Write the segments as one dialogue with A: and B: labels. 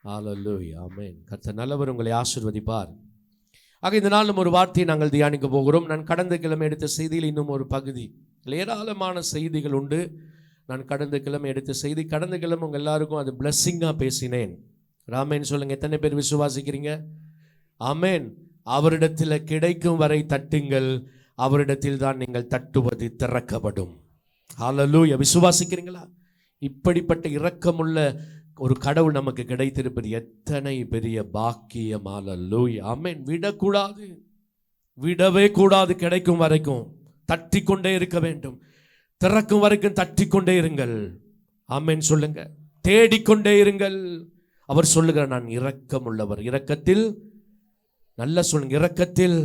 A: ஹல்லேலூயா, ஆமென். கர்த்தர் நல்லவர், உங்களை ஆசீர்வதிப்பார். ஆக இந்த நாள் ஒரு வார்த்தையை நாங்கள் தியானிக்க போகிறோம். நான் கடந்த கிழமை எடுத்த செய்தியில் இன்னும் ஒரு பகுதி, ஏராளமான செய்திகள் உண்டு. நான் கடந்த கிழமை எடுத்த செய்தி, கடந்த கிழமை உங்கள் எல்லாருக்கும் அது பிளஸ்ஸிங்காக பேசினேன். ஆமென் சொல்லுங்க. எத்தனை பேர் விசுவாசிக்கிறீங்க? ஆமென். அவரிடத்தில் கிடைக்கும் வரை தட்டுங்கள், அவரிடத்தில் தான் நீங்கள் தட்டுவது திறக்கப்படும். ஹல்லேலூயா. விசுவாசிக்கிறீங்களா? இப்படிப்பட்ட இரக்கமுள்ள ஒரு கடவுள் நமக்கு கிடைத்திருப்பது எத்தனை பெரிய பாக்கியம். ஹல்லேலூயா, ஆமென். விடக்கூடாது, விடவே கூடாது. கிடைக்கும் வரைக்கும் தட்டி கொண்டே இருக்க வேண்டும். திறக்கும் வரைக்கும் தட்டி கொண்டே இருங்கள். ஆமென் சொல்லுங்க. தேடிக்கொண்டே இருங்கள். அவர் சொல்லுகிறார், நான் இரக்கம் உள்ளவர். இரக்கத்தில், நல்ல சொல்லுங்க, இரக்கத்தில்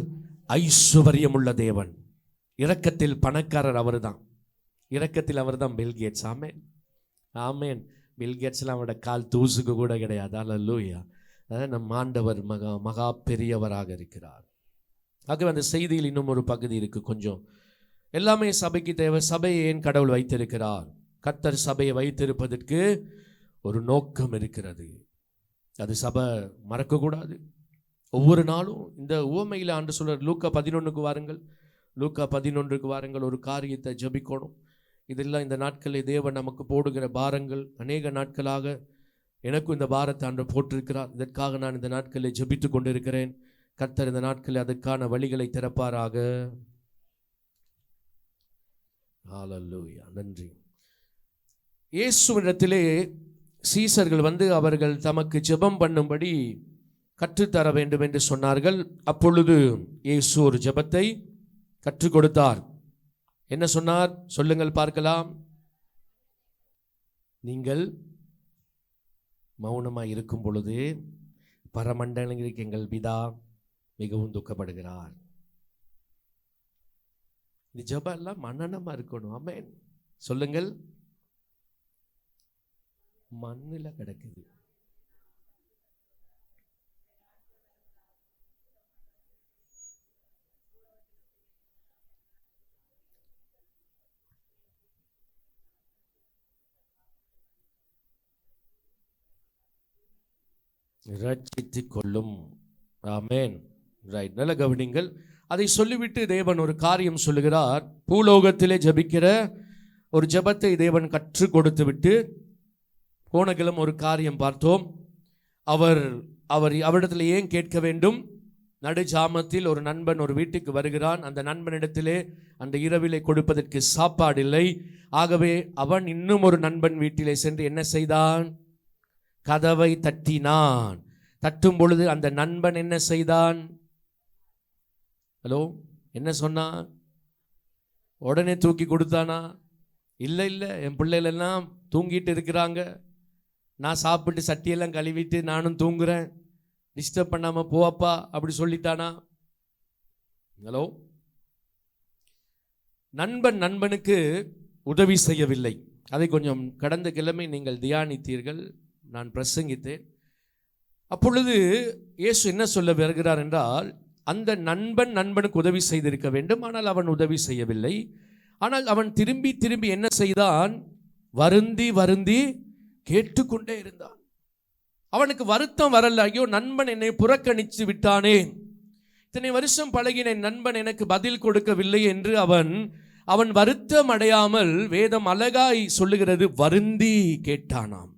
A: ஐஸ்வர்யம் உள்ள தேவன். இரக்கத்தில் பணக்காரர் அவர் தான். இரக்கத்தில் அவர் தான் பில்கேட்ஸ். ஆமென், ஆமென். பில்கேட்ஸ்லாம் அவரோட கால் தூசுக்கு கூட கிடையாது. ஹல்லேலூயா. நம் ஆண்டவர் மகா பெரியவராக இருக்கிறார். ஆகவே அந்த செய்தியில் இன்னும் ஒரு பகுதி இருக்கு. கொஞ்சம் எல்லாமே சபைக்கு தேவை. சபையை ஏன் கடவுள் வைத்திருக்கிறார்? கர்த்தர் சபையை வைத்திருப்பதற்கு ஒரு நோக்கம் இருக்கிறது. அது சபை மறக்கக்கூடாது. ஒவ்வொரு நாளும் இந்த உவமையில் ஆண்டு சொல்றார். லூக்கா 11க்கு வாருங்கள், லூக்கா 11க்கு வாருங்கள். ஒரு காரியத்தை ஜெபிக்கணும். இதெல்லாம் இந்த நாட்களில் தேவன் நமக்கு போடுகிற பாரங்கள். அநேக நாட்களாக எனக்கும் இந்த பாரத்தை ஆண்டு போட்டிருக்கிறார். இதற்காக நான் இந்த நாட்களில் ஜெபித்து கொண்டிருக்கிறேன். கர்த்தர் இந்த நாட்களில் அதற்கான வழிகளை திறப்பாராக. ஹல்லேலூயா, நன்றி. இயேசுவிடத்திலே சீசர்கள் அவர்கள் தமக்கு ஜெபம் பண்ணும்படி கற்றுத்தர வேண்டும் என்று சொன்னார்கள். அப்பொழுது இயேசு ஒரு ஜெபத்தை கற்றுக் கொடுத்தார். என்ன சொன்னார்? சொல்லுங்கள் பார்க்கலாம். நீங்கள் மௌனமாய் இருக்கும் பொழுது பரமண்டலங்களுக்கு எங்கள் பிதா மிகவும் துக்கப்படுகிறார். இந்த ஜெபம் எல்லாம் மன்னனமா இருக்கணும். ஆமென் சொல்லுங்கள். மண்ணில் கிடக்குது. ரட்சித்துக் கொள்ளும். ஆமென், ரைட். நல்ல கவனிங்கள். அதை சொல்லிவிட்டு தேவன் ஒரு காரியம் சொல்லுகிறார். பூலோகத்திலே ஜபிக்கிற ஒரு ஜபத்தை தேவன் கற்றுக் கொடுத்து விட்டு, போன கிழமை ஒரு காரியம் பார்த்தோம். அவரிடத்தில் ஏன் கேட்க வேண்டும்? நடுஜாமத்தில் ஒரு நண்பன் ஒரு வீட்டுக்கு வருகிறான். அந்த நண்பனிடத்திலே அந்த இரவிலே கொடுப்பதற்கு சாப்பாடு இல்லை. ஆகவே அவன் இன்னும் ஒரு நண்பன் வீட்டிலே சென்று என்ன செய்தான்? கதவை தட்டினான். தட்டும் பொழுது அந்த நண்பன் என்ன செய்தான்? ஹலோ, என்ன சொன்னான்? உடனே தூக்கி கொடுத்தானா? இல்லை இல்லை, என் பிள்ளைகள் எல்லாம் தூங்கிட்டு இருக்கிறாங்க, நான் சாப்பிட்டு சட்டியெல்லாம் கழுவிட்டு நானும் தூங்குறேன், டிஸ்டர்ப் பண்ணாம போப்பா, அப்படி சொல்லிட்டானா? ஹலோ, நண்பன் நண்பனுக்கு உதவி செய்யவில்லை. அதை கொஞ்சம் கடந்த கிழமை நீங்கள் தியானித்தீர்கள், நான் பிரசங்கித்தேன். அப்பொழுது இயேசு என்ன சொல்ல வருகிறார் என்றால், அந்த நண்பன் நண்பனுக்கு உதவி செய்திருக்க வேண்டும், ஆனால் அவன் உதவி செய்யவில்லை. ஆனால் அவன் திரும்பி திரும்பி என்ன செய்தான்? வருந்தி வருந்தி கேட்டுக்கொண்டே இருந்தான். அவனுக்கு வருத்தம் வரல. ஐயோ, நண்பன் என்னை புறக்கணித்து விட்டானே, இத்தனை வருஷம் பழகின நண்பன் எனக்கு பதில் கொடுக்கவில்லை என்று அவன் வருத்தம் அடையாமல், வேதம் அழகாய் சொல்லுகிறது, வருந்தி கேட்டானாம்.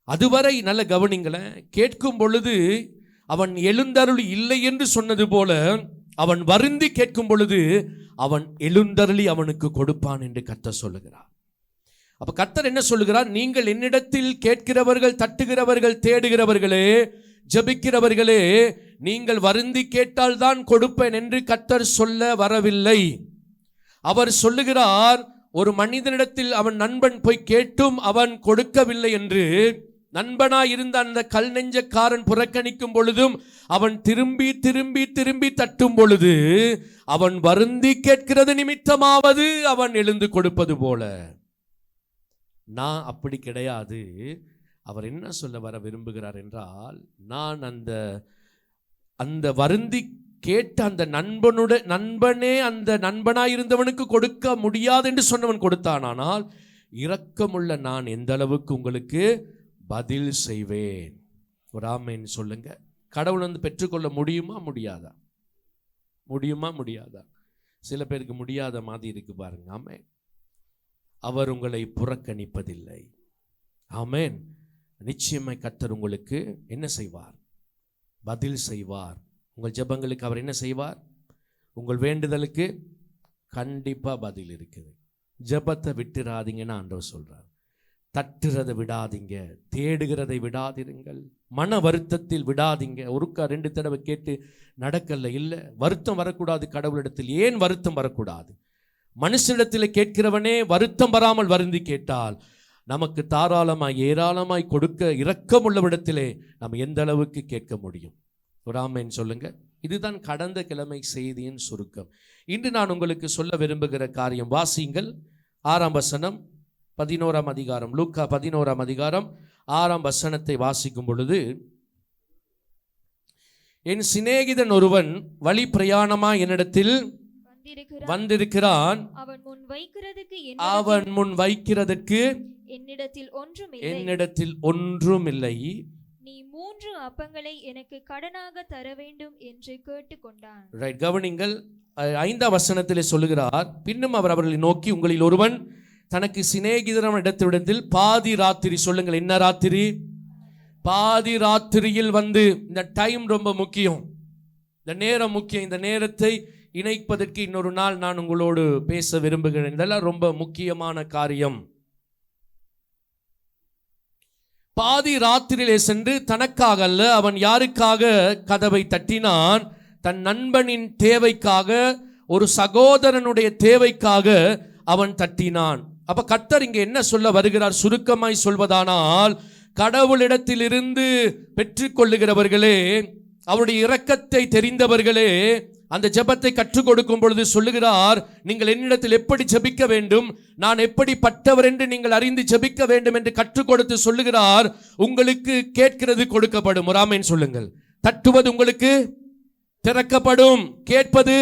A: அதுவரை நல்ல கவனிங்களேன். கேட்கும் பொழுது அவன் எழுந்தருளி இல்லை என்று சொன்னது போல, அவன் வருந்தி கேட்கும் பொழுது அவன் எழுந்தருளி அவனுக்கு கொடுப்பான் என்று கர்த்தர் சொல்லுகிறார். அப்ப கர்த்தர் என்ன சொல்லுகிறார்? நீங்கள் என்னிடத்தில் கேட்கிறவர்கள், தட்டுகிறவர்கள், தேடுகிறவர்களே, ஜெபிக்கிறவர்களே, நீங்கள் வருந்தி கேட்டால் தான் கொடுப்பேன் என்று கர்த்தர் சொல்ல வரவில்லை. அவர் சொல்லுகிறார், ஒரு மனிதனிடத்தில் அவன் நண்பன் போய் கேட்டும் அவன் கொடுக்கவில்லை என்று, நண்பனாய் இருந்த அந்த கல் நெஞ்சக்காரன் புறக்கணிக்கும் பொழுதும் அவன் திரும்பி திரும்பி திரும்பி தட்டும் பொழுது, அவன் வருந்தி கேட்கிறது நிமித்தமாவது அவன் எழுந்து கொடுப்பது போல. நான் அப்படி கிடையாது. அவர் என்ன சொல்ல வர விரும்புகிறார் என்றால், நான் அந்த வருந்தி கேட்ட அந்த நண்பனே அந்த நண்பனாயிருந்தவனுக்கு கொடுக்க முடியாது என்று சொன்னவன் கொடுத்தான். ஆனால் இரக்கமுள்ள நான் எந்த அளவுக்கு உங்களுக்கு பதில் செய்வேன். ஒரு ஆமென் சொல்லுங்க. கடவுள் பெற்றுக்கொள்ள முடியுமா முடியாதா? முடியுமா முடியாதா? சில பேருக்கு முடியாத மாதிரி இருக்கு பாருங்க. ஆமென். அவர் உங்களை புறக்கணிப்பதில்லை. ஆமென். நிச்சயமாய் கர்த்தர் உங்களுக்கு என்ன செய்வார்? பதில் செய்வார். உங்கள் ஜெபங்களுக்கு அவர் என்ன செய்வார்? உங்கள் வேண்டுதலுக்கு கண்டிப்பா பதில் இருக்குது. ஜெபத்தை விட்டுறாதீங்கன்னு ஆண்டவர் சொல்றார். தட்டுறதை விடாதீங்க, தேடுகிறதை விடாதிருங்கள், மன வருத்தத்தில் விடாதீங்க. ஒருக்கா 2 தடவை கேட்டு நடக்கல, இல்லை வருத்தம் வரக்கூடாது. கடவுளிடத்தில் ஏன் வருத்தம் வரக்கூடாது? மனுஷனிடத்தில் கேட்கிறவனே வருத்தம் வராமல் வருந்தி கேட்டால் நமக்கு தாராளமாய் ஏராளமாய் கொடுக்க இரக்கமுள்ளவிடத்திலே நம்ம எந்த அளவுக்கு கேட்க முடியும்? ஒரு ஆமென் சொல்லுங்க. இதுதான் கடந்த கிழமை செய்தியின் சுருக்கம். இன்று நான் உங்களுக்கு சொல்ல விரும்புகிற காரியம், வாசியுங்கள் 6ஆம் வசனம் 11ஆம் அதிகாரம், லூக்கா 11ஆம் அதிகாரம் 6ஆம் வசனத்தை வாசிக்கும் பொழுது, என் சிநேகிதன் ஒருவன் வழி பிரயாணமாய் என்னிடத்தில் வந்திருக்கிறான். அவன் முன் வைக்கிறதற்கு என்னிடத்தில் ஒன்றுமில்லை.
B: நீ 3 அப்பங்களை எனக்கு கடனாக தர வேண்டும் என்று கேட்டுக்கொண்டான்.
A: ரைட், கவனிங்கள். 5ஆம் வசனத்திலே சொல்லுகிறார், பின்னும் அவர் அவர்களை நோக்கி, உங்களில் ஒருவன் தனக்கு சிநேகிதன் இடத்திலிடத்தில் பாதி ராத்திரி, சொல்லுங்கள் என்ன ராத்திரி? பாதி ராத்திரியில் வந்து, இந்த டைம் ரொம்ப முக்கியம், இந்த நேரம் முக்கியம். இந்த நேரத்தை இணைப்பதற்கு இன்னொரு நாள் நான் உங்களோடு பேச விரும்புகிறேன். இதெல்லாம் ரொம்ப முக்கியமான காரியம். பாதி ராத்திரியிலே சென்று தனக்காக அல்ல, அவன் யாருக்காக கதவை தட்டினான்? தன் நண்பனின் தேவைக்காக, ஒரு சகோதரனுடைய தேவைக்காக அவன் தட்டினான். அப்ப கர்த்தர் இங்கே என்ன சொல்ல வருகிறார்? சுருக்கமாய் சொல்வதானால், கடவுளிடத்திலிருந்து பெற்றுக்கொள்ளுகிறவர்களே, அவருடைய இரக்கத்தை தெரிந்தவர்களே, அந்த ஜெபத்தை கற்றுக் கொடுக்கும் பொழுது சொல்லுகிறார், நீங்கள் என்னிடத்தில் எப்படி ஜெபிக்க வேண்டும், நான் எப்படிப்பட்டவர் என்று நீங்கள் அறிந்து ஜெபிக்க வேண்டும் என்று கற்றுக் கொடுத்து சொல்லுகிறார். உங்களுக்கு கேட்கிறது கொடுக்கப்படும். ஒரு ஆமென் சொல்லுங்கள். தட்டுவது உங்களுக்கு திறக்கப்படும், கேட்பது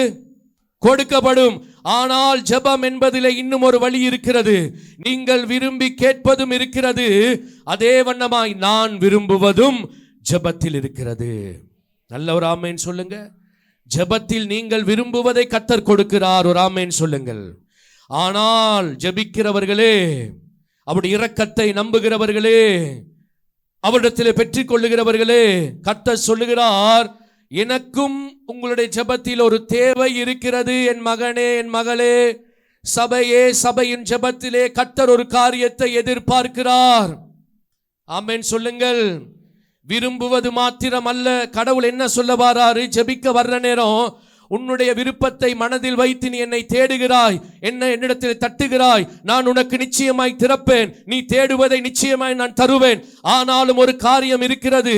A: கொடுக்கப்படும். ஆனால் ஜெபம் என்பதிலே இன்னும் ஒரு வழி இருக்கிறது. நீங்கள் விரும்பி கேட்பதும் இருக்கிறது, அதே வண்ணமாய் நான் விரும்புவதும் ஜெபத்தில் இருக்கிறது. நல்ல ஒரு ஆமென் சொல்லுங்க. ஜெபத்தில் நீங்கள் விரும்புவதை கர்த்தர் கொடுக்கிறார். ஒரு ஆமென் சொல்லுங்கள். ஆனால் ஜெபிக்கிறவர்களே, அவருடைய இரக்கத்தை நம்புகிறவர்களே, அவரிடத்திலே பெற்றுக் கொள்ளுகிறவர்களே, கர்த்தர் சொல்லுகிறார், எனக்கும் உங்களுடைய ஜெபத்தில் ஒரு தேவை இருக்கிறது. என் மகனே, என் மகளே, சபையே, சபையின் ஜெபத்திலே கர்த்தர் ஒரு காரியத்தை எதிர்பார்க்கிறார். ஆமென் சொல்லுங்கள். விரும்புவது மாத்திரம் அல்ல. கடவுள் என்ன சொல்ல வராரு? ஜெபிக்க வர்ற நேரம் உன்னுடைய விருப்பத்தை மனதில் வைத்து நீ என்னை தேடுகிறாய், என்னிடத்தில் தட்டுகிறாய், நான் உனக்கு நிச்சயமாய் திறப்பேன், நீ தேடுவதை நிச்சயமாய் நான் தருவேன். ஆனாலும் ஒரு காரியம் இருக்கிறது.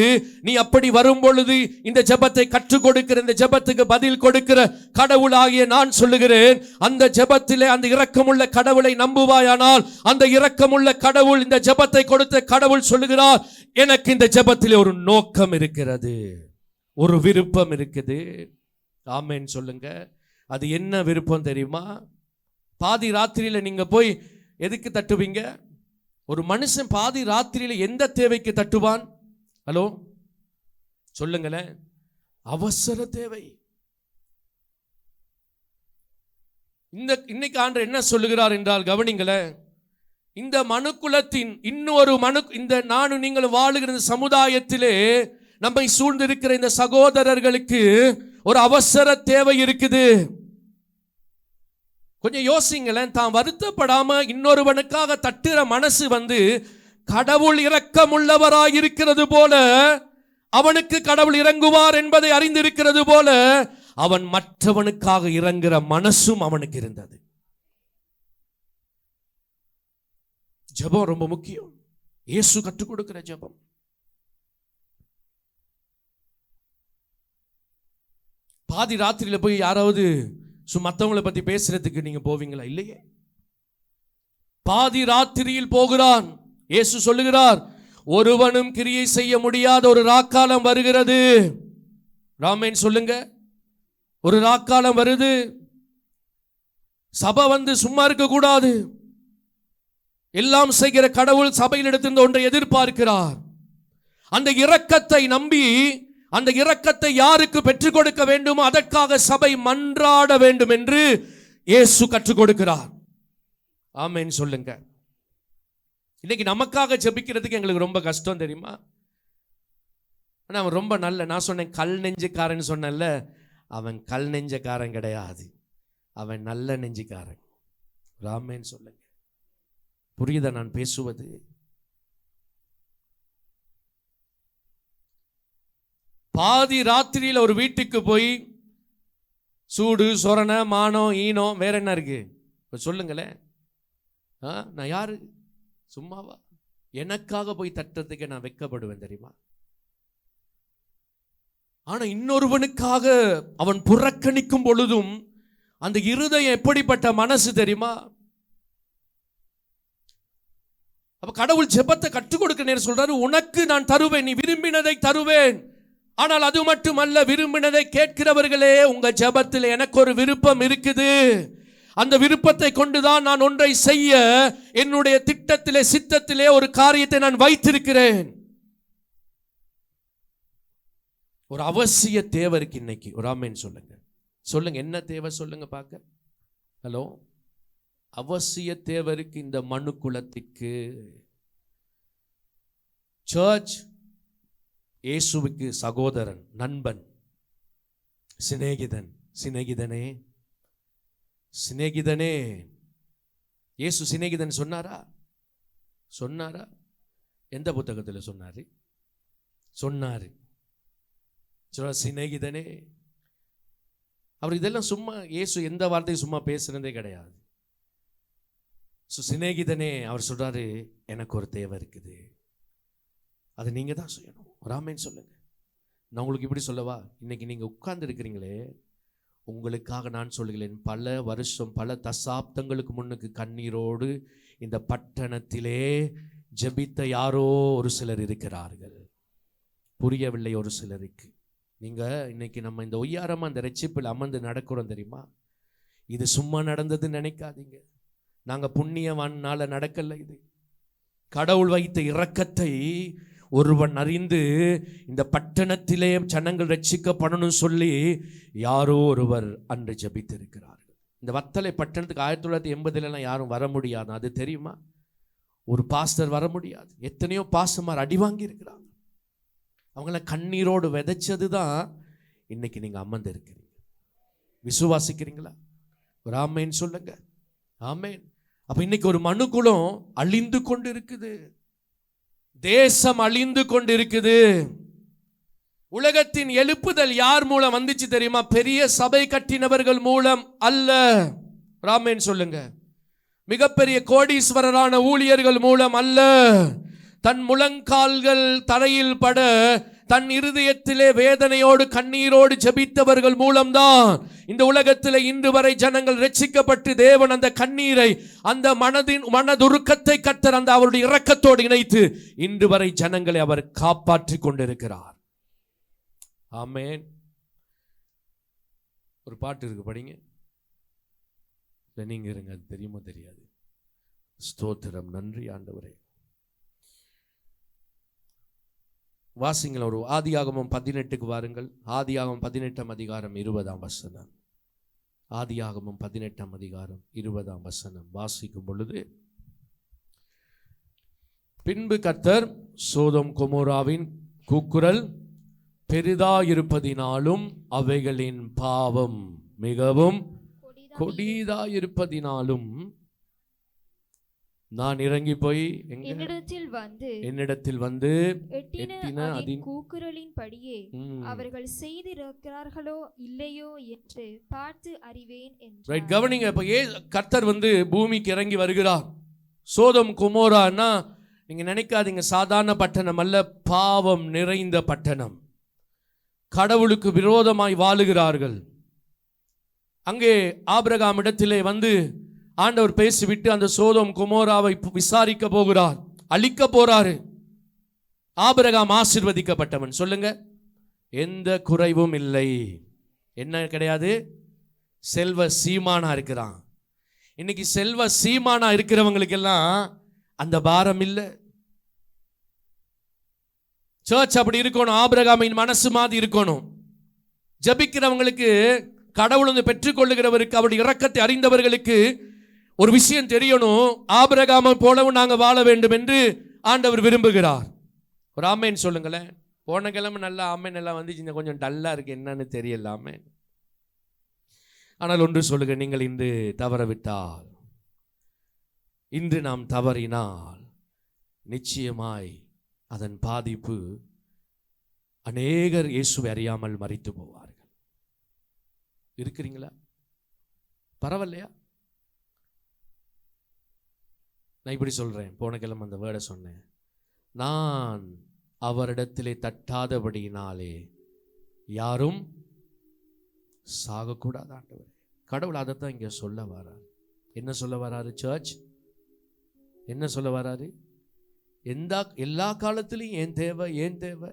A: நீ அப்படி வரும் பொழுது இந்த ஜெபத்தை கற்றுக் கொடுக்கிற, இந்த ஜெபத்துக்கு பதில் கொடுக்கிற கடவுளாகிய நான் சொல்லுகிறேன், அந்த ஜெபத்திலே அந்த இரக்கமுள்ள கடவுளை நம்புவாயானால், அந்த இரக்கமுள்ள கடவுள், இந்த ஜெபத்தை கொடுத்த கடவுள் சொல்லுகிறார், எனக்கு இந்த ஜெபத்திலே ஒரு நோக்கம் இருக்கிறது, ஒரு விருப்பம் இருக்குது. ஆமென் சொல்லுங்க. அது என்ன விருப்பம் தெரியுமா? பாதி ராத்திரியில நீங்க போய் எதுக்கு தட்டுவீங்க? ஒரு மனுஷன் பாதி ராத்திரியில எந்த தேவைக்கு தட்டுவான்? ஹலோ சொல்லுங்களேன். அவசர தேவை. இன்னைக்கு ஆண்டவர் என்ன சொல்லுகிறார் என்றால், கவனிங்களேன், இந்த மனுக்குலத்தின் இன்னொரு இந்த நானும் நீங்கள் வாழுகிற இந்த சமுதாயத்திலே நம்மை சூழ்ந்திருக்கிற இந்த சகோதரர்களுக்கு ஒரு அவசர தேவை இருக்குது. கொஞ்சம் யோசிங்களேன். தான் வருத்தப்படாம இன்னொருவனுக்காக தட்டுற மனசு கடவுள் இரக்கமுள்ளவராய் இருக்கிறது போல, அவனுக்கு கடவுள் இறங்குவார் என்பதை அறிந்திருக்கிறது போல, அவன் மற்றவனுக்காக இறங்குற மனசும் அவனுக்கு இருந்தது. ஜெபம் ரொம்ப முக்கியம். இயேசு கற்றுக் கொடுக்கிற ஜெபம். பாதி ராத்திரியில போய் யாராவது மற்றவங்களை பத்தி பேசுறதுக்கு நீங்க போவீங்களா? இல்லையே. பாதி ராத்திரியில் போகிறான். இயேசு சொல்லுகிறார், ஒருவனும் கிரியை செய்ய முடியாத ஒரு ராக்காலம் வருகிறது. ராமேன் சொல்லுங்க. ஒரு ராக்காலம் வருது. சபை சும்மா இருக்க கூடாது. எல்லாம் செய்கிற கடவுள் சபையில் எடுத்திருந்த ஒன்றை எதிர்பார்க்கிறார். அந்த இரக்கத்தை நம்பி அந்த இரக்கத்தை யாருக்கு பெற்றுக் கொடுக்க வேண்டுமோ அதற்காக சபை மன்றாட வேண்டும் என்று இயேசு கற்றுக் கொடுக்கிறார். ஆமென் சொல்லுங்க. இன்னைக்கு நமக்காக ஜெபிக்கிறதுக்கு எங்களுக்கு ரொம்ப கஷ்டம் தெரியுமா? ஆனால் அவன் ரொம்ப நல்ல, நான் சொன்னேன் கல் நெஞ்சுக்காரன் சொன்னேன்ல, அவன் கல் நெஞ்சக்காரன் கிடையாது, அவன் நல்ல நெஞ்சுக்காரன். ஆமென் சொல்லுங்க. புரியுதா நான் பேசுவது? பாதி ராத்திரியில் ஒரு வீட்டுக்கு போய் சூடு சொரண மானம் ஈனம் வேற என்ன இருக்கு சொல்லுங்களேன். நான் யாரு? சும்மாவா? எனக்காக போய் தட்டுறதுக்கு நான் வெட்கப்படுவேன் தெரியுமா? ஆனா இன்னொருவனுக்காக அவன் புறக்கணிக்கும் பொழுதும் அந்த இருதயம் எப்படிப்பட்ட மனசு தெரியுமா? அப்ப கடவுள் ஜெபத்தை கற்றுக் கொடுக்க நேரம் சொல்றாரு, உனக்கு நான் தருவேன், நீ விரும்பினதை தருவேன். ஆனால் அது மட்டுமல்ல, விரும்பினதை கேட்கிறவர்களே, உங்க ஜெபத்தில் எனக்கு ஒரு விருப்பம் இருக்குது, அந்த விருப்பத்தை கொண்டுதான் நான் ஒன்றை செய்ய என்னுடைய திட்டத்திலே சித்தத்திலே ஒரு காரியத்தை நான் வைத்திருக்கிறேன். ஒரு அவசிய தேவை இருக்கு இன்னைக்கு. ஒரு ஆமென் சொல்லுங்க. சொல்லுங்க என்ன தேவை சொல்லுங்க பார்க்க. ஹலோ, அவசிய தேவை இருக்கு இந்த மனு குலத்திற்கு. சர்ச் இயேசுவுக்கு சகோதரன், நண்பன், சிநேகிதன். சிநேகிதனே, சிநேகிதனே. இயேசு சிநேகிதன் சொன்னாரா? சொன்னாரா? எந்த புத்தகத்தில் சொன்னாரு? சொன்னாரு. சிநேகிதனே. அவர் இதெல்லாம் சும்மா, இயேசு எந்த வார்த்தையும் சும்மா பேசுறதே கிடையாது. சிநேகிதனே, அவர் சொல்றாரு, எனக்கு ஒரு தேவை இருக்குது, அதை நீங்க தான் செய்யணும். ஒரு ஆமென் சொல்லுங்க. நான் உங்களுக்கு இப்படி சொல்லவா, இன்னைக்கு நீங்க உட்கார்ந்து இருக்கிறீங்களே, உங்களுக்காக நான் சொல்லுகிறேன், பல வருஷம் பல தசாப்தங்களுக்கு முன்னுக்கு கண்ணீரோடு இந்த பட்டணத்திலே ஜெபித்த யாரோ ஒரு சிலர் இருக்கிறார்கள். புரியவில்லை ஒரு சிலருக்கு. நீங்க இன்னைக்கு நம்ம இந்த ஒய்யாரமா அந்த ரட்சிப்பில் அமர்ந்து நடக்கிறோம் தெரியுமா? இது சும்மா நடந்ததுன்னு நினைக்காதீங்க. நாங்க புண்ணியவானால நடக்கல. இது கடவுள் வைத்த இரக்கத்தை ஒருவன் அறிந்து இந்த பட்டணத்திலே ஜனங்கள் ரட்சிக்கப்படணும் சொல்லி யாரோ ஒருவர் அன்று ஜெபித்திருக்கிறார்கள். இந்த வத்தலை பட்டணத்துக்கு 1980 யாரும் வர முடியாது, அது தெரியுமா? ஒரு பாஸ்டர் வர முடியாது. எத்தனையோ பாஸ்டர்மார் அடி வாங்கி இருக்கிறாங்க. அவங்கள கண்ணீரோடு விதைச்சது தான் இன்னைக்கு நீங்க அமர்ந்து இருக்கிறீங்க. விசுவாசிக்கிறீங்களா? ஒரு ஆமென் சொல்லுங்க. ஆமென். அப்ப இன்னைக்கு ஒரு மனுக்குலம் அழிந்து கொண்டு இருக்குது, தேசம் அழிந்து கொண்டு இருக்குது. உலகத்தின் எழுப்புதல் யார் மூலம் வந்துச்சு தெரியுமா? பெரிய சபை கட்டினவர்கள் மூலம் அல்ல. ஆமென் சொல்லுங்க. மிகப்பெரிய கோடீஸ்வரரான ஊழியர்கள் மூலம் அல்ல. தன் முழங்கால்கள் தரையில் பட தன் இருதயத்திலே வேதனையோடு கண்ணீரோடு ஜெபித்தவர்கள் மூலம்தான் இந்த உலகத்திலே இன்று வரை ஜனங்கள் ரட்சிக்கப்பட்டு தேவன் அந்த கண்ணீரை, அந்த மனதுருக்கத்தை கர்த்தர் அந்த அவருடைய இரக்கத்தோடு இணைத்து இன்று வரை ஜனங்களை அவர் காப்பாற்றி கொண்டிருக்கிறார். ஆமென். ஒரு பாட்டு இருக்கு, படிங்க. நீங்க இருங்க, அது தெரியுமா தெரியாது. ஸ்தோத்திரம், நன்றி ஆண்டவரே. வாசிங்கள். ஒரு ஆதியாகமம் 18க்கு வாருங்கள். ஆதியாகமம் 18ஆம் அதிகாரம் 20ஆம் வசனம். ஆதியாகமம் 18ஆம் அதிகாரம் 20ஆம் வசனம் வாசிக்கும் பொழுது, பின்பு கர்த்தர் சோதோம் கொமோராவின் கூக்குரல் பெரிதாயிருப்பதினாலும் அவைகளின் பாவம் மிகவும் கொடிதாயிருப்பதினாலும் நான் இறங்கி போய் என்னிடத்தில் வந்து எட்டின அதின்
B: கூக்குரலின் படியே அவர்கள் செய்திருக்கிறார்களோ இல்லையோ என்று பார்த்து அறிவேன் என்றார்.
A: ரைட், கவனிங்க. இப்ப கர்த்தர் வந்து பூமிக்கு இறங்கி வருகிறார். சோதோம் கொமோரான்னா நீங்க நினைக்காதீங்க சாதாரண பட்டணம் அல்ல, பாவம் நிறைந்த பட்டணம். கடவுளுக்கு விரோதமாய் வாழுகிறார்கள். அங்கே ஆபிரகாம் இடத்திலே வந்து ஆண்டவர் பேசிவிட்டு அந்த சோதோம் கொமோராவை விசாரிக்க போகிறார், அழிக்க போறாரு. ஆபிரகாம் ஆசீர்வதிக்கப்பட்டவன். சொல்லுங்க, எந்த குறைவும் இல்லை. என்ன கிடையாது? செல்வ சீமானா இருக்கிறான். இன்னைக்கு செல்வ சீமானா இருக்கிறவங்களுக்கு எல்லாம் அந்த பாரம் இல்லை. சர்ச் அப்படி இருக்கணும். ஆபிரகாமின் மனசு மாதிரி இருக்கணும். ஜபிக்கிறவங்களுக்கு, கடவுள் பெற்றுக்கொள்ளுகிறவருக்கு, அவருடைய இரக்கத்தை அறிந்தவர்களுக்கு ஒரு விஷயம் தெரியணும். ஆபிரகாமை போலவும் நாங்கள் வாழ வேண்டும் என்று ஆண்டவர் விரும்புகிறார். ஒரு ஆமேன் சொல்லுங்களேன். போன கிழமை நல்லா ஆமேன் எல்லாம் வந்துச்சு, கொஞ்சம் டல்லா இருக்கு, என்னன்னு தெரியல ஆமேன். ஆனால் ஒன்று சொல்லுங்க, நீங்கள் இன்று தவறவிட்டால், இன்று நாம் தவறினால் நிச்சயமாய் அதன் பாதிப்பு அநேகர் இயேசுவை அறியாமல் மரித்து போவார்கள். இருக்கிறீங்களா? பரவாயில்லையா? நான் இப்படி சொல்றேன், போன கிழமை அந்த வேர்டை சொன்னேன். நான் அவரிடத்திலே தட்டாதபடியினாலே யாரும் சாகக்கூடாது ஆண்டவர். கடவுள் அதைத்தான் இங்கே சொல்ல வராரு. என்ன சொல்ல வராரு சர்ச்? என்ன சொல்ல வராரு? எல்லா காலத்திலையும் ஏன் தேவை? ஏன் தேவை?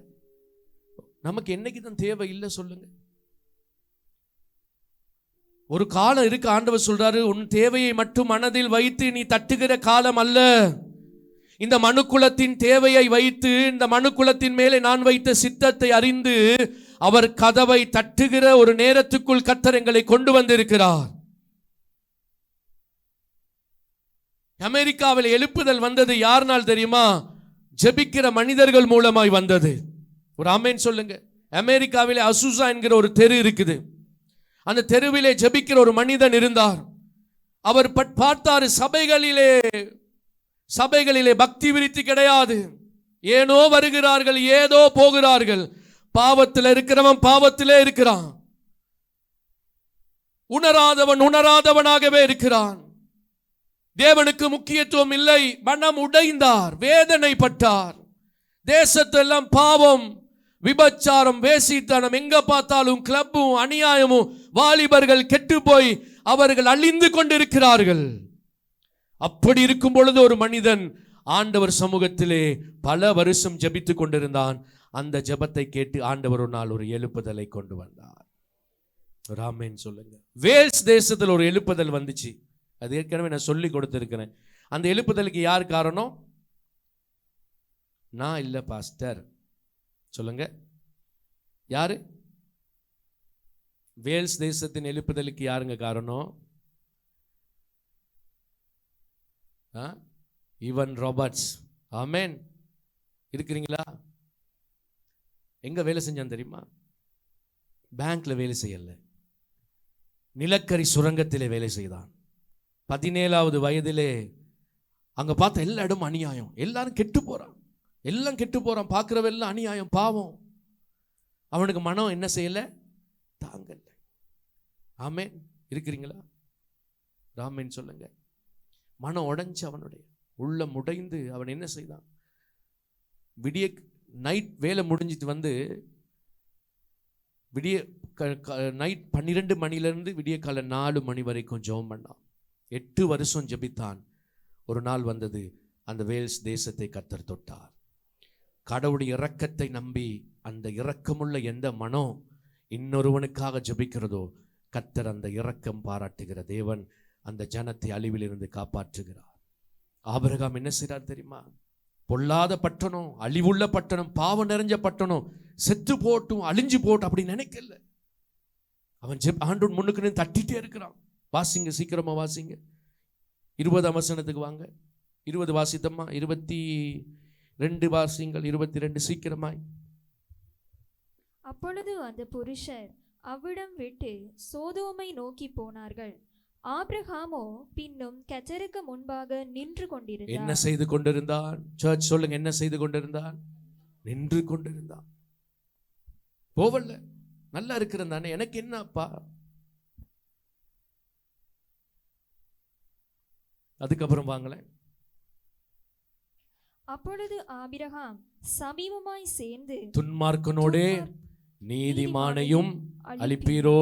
A: நமக்கு என்னைக்கு தான் தேவை இல்லை சொல்லுங்க? ஒரு காலம் இருக்கு, ஆண்டவர் சொல்றாரு, உன் தேவையை மட்டும் மனதில் வைத்து நீ தட்டுகிற காலம் அல்ல. இந்த மனுக்குலத்தின் தேவையை வைத்து, இந்த மனுக்குலத்தின் மேலே நான் வைத்த சித்தத்தை அறிந்து அவர் கதவை தட்டுகிற ஒரு நேரத்துக்குள் கர்த்தர் எங்களை கொண்டு வந்திருக்கிறார். அமெரிக்காவில் எழுப்புதல் வந்தது யார்னால் தெரியுமா? ஜெபிக்கிற மனிதர்கள் மூலமாய் வந்தது. ஒரு ஆமேன் சொல்லுங்க. அமெரிக்காவிலே அசூசா என்கிற ஒரு தெரு இருக்குது. அந்த தெருவிலே ஜெபிக்கிற ஒரு மனிதன் இருந்தார். அவர் பார்த்தாரு, சபைகளிலே பக்தி விருத்தி கிடையாது. ஏனோ வருகிறார்கள், ஏதோ போகிறார்கள். பாவத்தில் இருக்கிறவன் பாவத்திலே இருக்கிறான், உணராதவன் உணராதவனாகவே இருக்கிறான். தேவனுக்கு முக்கியத்துவம் இல்லை. மனம் உடைந்தார், வேதனைப்பட்டார். தேசத்தெல்லாம் பாவம், விபச்சாரம், வேசித்தனம், எங்க பார்த்தாலும் கிளப்பும், அநியாயமும், வாலிபர்கள் கெட்டு போய் அவர்கள் அழிந்து கொண்டிருக்கிறார்கள். அப்படி இருக்கும் பொழுது ஒரு மனிதன் ஆண்டவர் சமூகத்திலே பல வருஷம் ஜெபித்துக் கொண்டிருந்தான். அந்த ஜெபத்தை கேட்டு ஆண்டவர் ஒரு நாள் ஒரு எழுப்புதலை கொண்டு வந்தார். ஆமென் சொல்லுங்க. வேல்ஸ் தேசத்தில் ஒரு எழுப்புதல் வந்துச்சு. அது ஏற்கனவே நான் சொல்லி கொடுத்திருக்கிறேன். அந்த எழுப்புதலுக்கு யார் காரணம்? நான் இல்லை, பாஸ்டர். சொல்லுங்க, யாரு? வேல்ஸ் தேசத்தின் எழுப்புதலுக்கு யாருங்க காரணம்? Evan Roberts. ஆமென். இருக்கிறீங்களா? எங்க வேலை செஞ்சான் தெரியுமா? பேங்க்ல வேலை செய்யல, நிலக்கரி சுரங்கத்திலே வேலை செய்தான். 17வது வயதிலே அங்க பார்த்த எல்லா இடமும் அநியாயம், எல்லாரும் கெட்டு போறான், எல்லாம் கெட்டு போறான், பார்க்கிறவெல்லாம் அநியாயம், பாவம். அவனுக்கு மனம் என்ன செய்யல? தாங்கல. ஆமென். இருக்கிறீங்களா? ஆமென் சொல்லுங்க. மனம் உடைஞ்சு, அவனுடைய உள்ளம் உடைந்து அவன் என்ன செய்தான்? விடிய நைட் வேலை முடிஞ்சிட்டு வந்து விடிய நைட் 12 மணிலேருந்து விடிய காலை 4 மணி வரைக்கும் ஜெபம் பண்ணான். 8 வருஷம் ஜெபித்தான். ஒரு நாள் வந்தது, அந்த வேல்ஸ் தேசத்தை கர்த்தர் தொட்டார். கடவுளுடைய இரக்கத்தை நம்பி அந்த இரக்கமுள்ள எந்த மனம் இன்னொருவனுக்காக ஜெபிக்கிறதோ, கர்த்தர் அந்த இரக்கம் பாராட்டுகிற தேவன் அந்த ஜனத்தை அழிவிலிருந்து காப்பாற்றுகிறார். ஆபிரகாம் என்ன செய்றார் தெரியுமா? பொல்லாத பட்டணம், அழிவுள்ள பட்டணம், பாவம் நிறைஞ்ச பட்டணம், செத்து போட்டும் அழிஞ்சு போட்டும் அப்படி நினைக்கல. அவன் ஆண்டவன் முன்னுக்கு நின்று தட்டிட்டே இருக்கிறான். வாசிங்க, சீக்கிரமா வாசிங்க. 20ஆம் வசனத்துக்கு வாங்க. 20 வாசித்தம்மா, 22 வாசிங்கள். 22 சீக்கிரமாய்.
B: அப்பொழுது அந்த புருஷர் அவ்விடம் விட்டு சோதோமை நோக்கி போனார்கள். ஆபிரகாமோ பின்னும் கர்த்தருக்கு முன்பாக நின்று கொண்டிருந்தான்.
A: என்ன செய்து கொண்டிருந்தான்? சர்ச் சொல்லுங்க, என்ன செய்து கொண்டிருந்தான்? நின்று கொண்டிருந்தான். போவல்ல, நல்லா இருக்கிறதானே, எனக்கு என்னப்பா? அதுக்கப்புறம் வாங்களேன்.
B: அப்பொழுது ஆபிரகாம் சமீபமாய் சேர்ந்து
A: துன்மார்க்கனோடே நீதிமானையும் அழிப்பீரோ?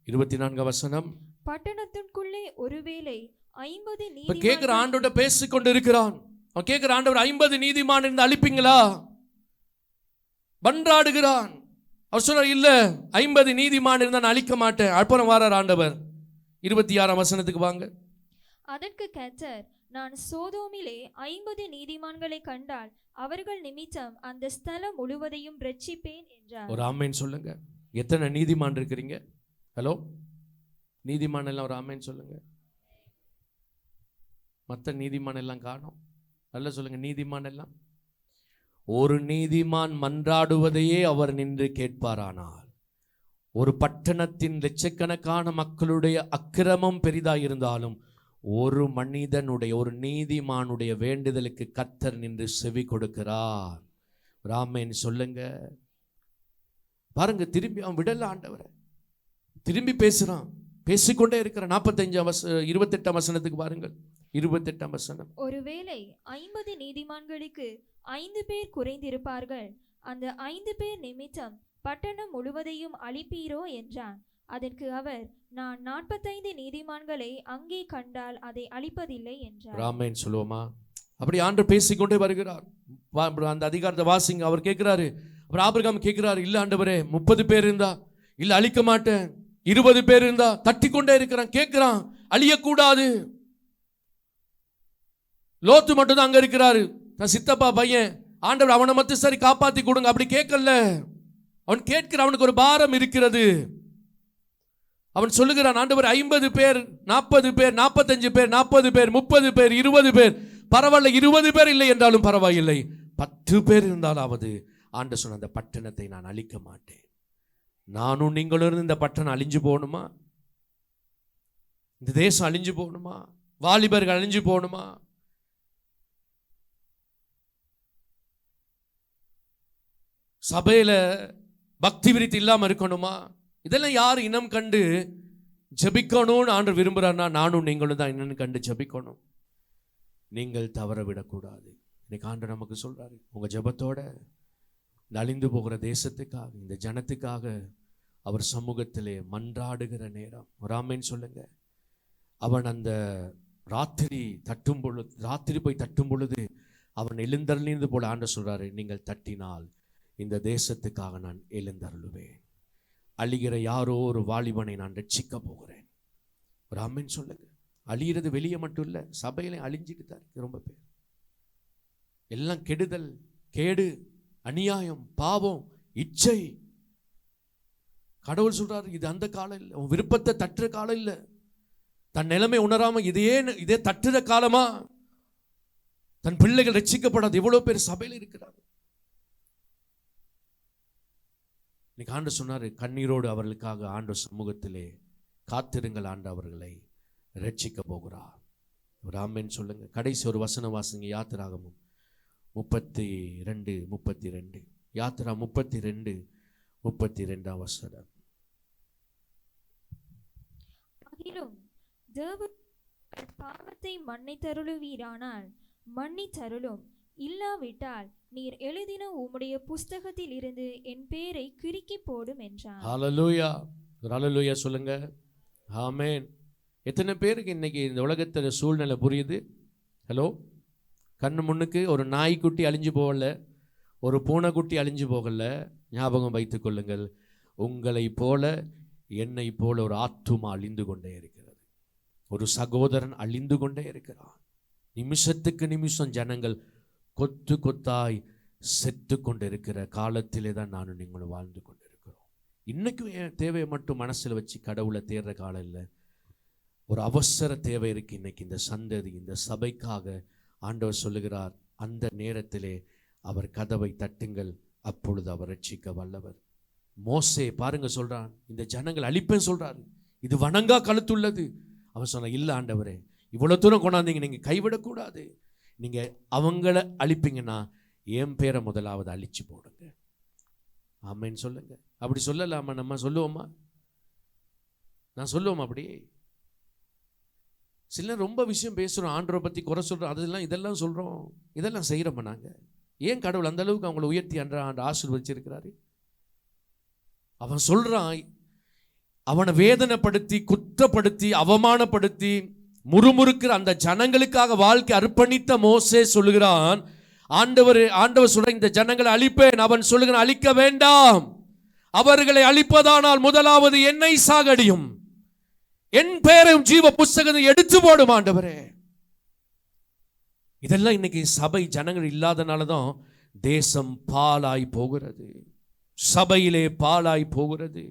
A: 24 வசனம்.
B: பட்டணத்திற்குள்ளே ஒருவேளை 50
A: இப்ப கேட்கிற ஆண்டோட பேசிக் கொண்டு இருக்கிறான். அவன் கேட்கிற ஆண்டவர் 50 நீதிமான் இருந்து அழிப்பீங்களா? பன்றாடுகிறான். அவர் சொல்றார், இல்ல 50 நீதிமான் இருந்தா நான் அழிக்க மாட்டேன். அப்புறம் வாரார் ஆண்டவர். 26ஆம் வசனத்துக்கு வாங்க.
B: அதற்கு கர்த்தர், நான் சோதோமிலே 50 நீதிமான்களை கண்டால் அவர்கள் நிமித்தம் அந்த ஸ்தலம் முழுவதையும் ரட்சிப்பேன் என்றார்.
A: ஒரு ஆமேன் சொல்லுங்க. எத்தனை நீதிமான் இருக்கிறீங்க? ஹலோ, நீதிமான் எல்லாம் ஒரு ஆமேன் சொல்லுங்க. மற்ற நீதிமான் எல்லாம் காணோம். நல்ல சொல்லுங்க, நீதிமான் எல்லாம். ஒரு நீதிமான் மன்றாடுவதையே அவர் நின்று கேட்பாரானால், ஒரு பட்டணத்தின் லட்சக்கணக்கான மக்களுடைய அக்கிரமம் பெரிதாயிருந்தாலும் ஒரு மனிதனுடைய, ஒரு நீதிமானுடைய வேண்டுதலுக்கு கர்த்தர் நின்று செவி கொடுக்கிறார். ராமேன் சொல்லுங்க. பாருங்க, திரும்பி அவன் விடல ஆண்டவரை, திரும்பி பேசுறான், பேசிக்கொண்டே இருக்கிறான். 28 வசனத்துக்கு பாருங்கள். 28 வசனம்.
B: ஒருவேளை 50 நீதிமான்களுக்கு 5 பேர் குறைந்திருப்பார்கள், அந்த 5 பேர் நிமித்தம் பட்டணம் முழுவதையும் அழிப்பீரோ என்றான். அதற்கு அவர், நான் 45 நீதிமான்களை அங்கே கண்டால் அதை அழிப்பதில்லை என்றார்.
A: ராமேன் சொல்லுவோமா? அப்படி ஆண்டவர் பேசிக்கொண்டே வருகிறார். அந்த அதிகாரத்தை வாசிங்க. அவர் கேட்கிறாரு, அப்புறம் ஆபிரகாம் கேட்கிறாரு, இல்ல ஆண்டவரே 30 பேர் இருந்தா இல்ல அழிக்க மாட்டேன், 20 பேர் இருந்தா, தட்டி கொண்டே இருக்கிறான், கேட்கிறான், அழியக்கூடாது. லோத்து மட்டும் தான் அங்க இருக்கிறாரு, நான் சித்தப்பா பையன், ஆண்டவர் அவனை மட்டும் சரி காப்பாத்தி கொடுங்க. அப்படி கேட்கல, அவன் கேட்கிற, அவனுக்கு ஒரு பாரம் இருக்கிறது. அவன் சொல்லுகிறான், ஆண்டவர் 50 பேர், 40 பேர், 45 பேர், 40 பேர், 30 பேர், 20 பேர், பரவாயில்ல, 20 பேர் இல்லை என்றாலும் பரவாயில்லை, 10 பேர் இருந்தாலாவது ஆண்டவர் சொன்ன அந்த பட்டணத்தை நான் அழிக்க மாட்டேன். நானும் நீங்களும் இருந்து இந்த பட்டணம் அழிஞ்சு போகணுமா? இந்த தேசம் அழிஞ்சு போகணுமா? வாலிபர்கள் அழிஞ்சு போகணுமா? சபையில பக்தி விருத்தி இல்லாம இருக்கணுமா? இதெல்லாம் யார் இனம் கண்டு ஜபிக்கணும்னு ஆண்டவர் விரும்புறாருன்னா நானும் நீங்களும் தான் இனம் கண்டு ஜபிக்கணும். நீங்கள் தவற விடக்கூடாது. இன்னைக்கு ஆண்டவர் நமக்கு சொல்றாரு, உங்க ஜபத்தோட இந்த அழிந்து போகிற தேசத்துக்காக, இந்த ஜனத்துக்காக அவர் சமூகத்திலே மன்றாடுகிற நேரம். ராமேன் சொல்லுங்க. அவன் அந்த ராத்திரி போய் தட்டும் பொழுது அவன் எழுந்தருளினது போல ஆண்டவர் சொல்றாரு, நீங்கள் தட்டினால் இந்த தேசத்துக்காக நான் எழுந்தருளுவேன். அழிகிற யாரோ ஒரு வாலிபனை நான் ரட்சிக்க போகிறேன். ராமேன் சொல்லுங்க. அழிகிறது வெளியே மட்டும் இல்லை, சபையில அழிஞ்சிட்டு தான் இருக்கு ரொம்ப பேர். எல்லாம் கெடுதல், கேடு, அநியாயம், பாவம், இச்சை. கடவுள் சொல்றாரு, இது அந்த காலம் இல்லை, உன் விருப்பத்தை தட்டுற காலம் இல்லை. தன் நிலைமை உணராம இதே தட்டுற காலமா? தன் பிள்ளைகள் ரட்சிக்கப்படாது எவ்வளவு பேர் சபையில் இருக்கிறார். இன்னைக்கு ஆண்டவர் சொன்னாரு, கண்ணீரோடு அவர்களுக்காக ஆண்டவர் சமூகத்திலே காத்திருங்கள், ஆண்டு அவர்களை ரட்சிக்க போகிறார். ராமேன் சொல்லுங்க. கடைசி ஒரு வசன வாசிங்க. யாத்திராகமம் 32:32. யாத்திரா 32:32 வசனம்.
B: தேவன் பாவத்தை மன்னித்தருளுவீரானால் மன்னித்தருளும், இல்லாவிட்டால் நீர் எழுதின உம்முடைய புஸ்தகத்தில் இருந்து என் பேரை கிறுக்கி போடும் என்றார்.
A: ஹல்லேலூயா. ஹல்லேலூயா சொல்லுங்க. ஆமென். எத்தனை பேருக்கு இன்னைக்கு இந்த உலகத்துல சூழ்நிலை புரியுது? ஹலோ, கண்ணு முன்னுக்கு ஒரு நாய்க்குட்டி அழிஞ்சு போகல, ஒரு பூனைக்குட்டி அழிஞ்சு போகல. ஞாபகம் வைத்துக் கொள்ளுங்கள், உங்களை போல என்னை போல ஒரு ஆத்துமா அழிந்து கொண்டே இருக்கிறது. ஒரு சகோதரன் அழிந்து கொண்டே இருக்கிறான். நிமிஷத்துக்கு நிமிஷம் ஜனங்கள் கொத்து கொத்தாய் செத்து கொண்டிருக்கிற காலத்திலே தான் நானும் நீங்களும் வாழ்ந்து கொண்டிருக்கிறோம். இன்னைக்கும் என் தேவையை மட்டும் மனசில் வச்சு கடவுளை தேடுற காலம் இல்லை. ஒரு அவசர தேவை இருக்கு இன்னைக்கு இந்த சந்ததி, இந்த சபைக்காக. ஆண்டவர் சொல்லுகிறார், அந்த நேரத்திலே அவர் கதவை தட்டுங்கள், அப்பொழுது அவர் ரட்சிக்க வல்லவர். மோசே பாருங்க சொல்றான், இந்த ஜனங்கள் அழிப்பேன் சொல்றாரு, இது வணங்கா கழுத்துள்ளது. அவன் சொன்ன, இல்ல ஆண்டவரே, இவ்வளவு தூரம் கொண்டாந்தீங்க, நீங்க கைவிடக்கூடாது. நீங்க அவங்கள அழிப்பீங்கன்னா என் பேரை முதலாவது அழிச்சு போடுங்க. ஆமேன்னு சொல்லுங்க. அப்படி சொல்லலாமா? நம்ம சொல்லுவோமா? நான் சொல்லுவோமா? அப்படி சில ரொம்ப விஷயம் பேசுறோம், ஆண்டவரை பத்தி குறை சொல்றோம், இதெல்லாம் சொல்றோம், இதெல்லாம் செய்யறோமா நாங்க? ஏன் கடவுள் அந்த அளவுக்கு அவங்களை உயர்த்தி ஆண்டு ஆசீர்வதிச்சிருக்கிறாரு? அவன் சொல்றான், அவனை வேதனைப்படுத்தி, குற்றப்படுத்தி, அவமானப்படுத்தி, முறுமுறுக்கிற அந்த ஜனங்களுக்காக வாழ்க்கை அர்ப்பணித்த மோசே சொல்லுகிறான், ஆண்டவர் சொல்ற, இந்த ஜனங்களை அழிப்பேன். அவன் சொல்லுகிறான், அழிக்க வேண்டாம், அவர்களை அழிப்பதானால் முதலாவது என்னை சாகடியும், என் பேரையும் ஜீவ புஸ்தகத்தை எடுத்து போடும் ஆண்டவரே. இதெல்லாம் இன்னைக்கு சபை ஜனங்கள் இல்லாதனால தான் தேசம் பாழாய் போகிறது, சபையிலே பாழாய் போகிறது.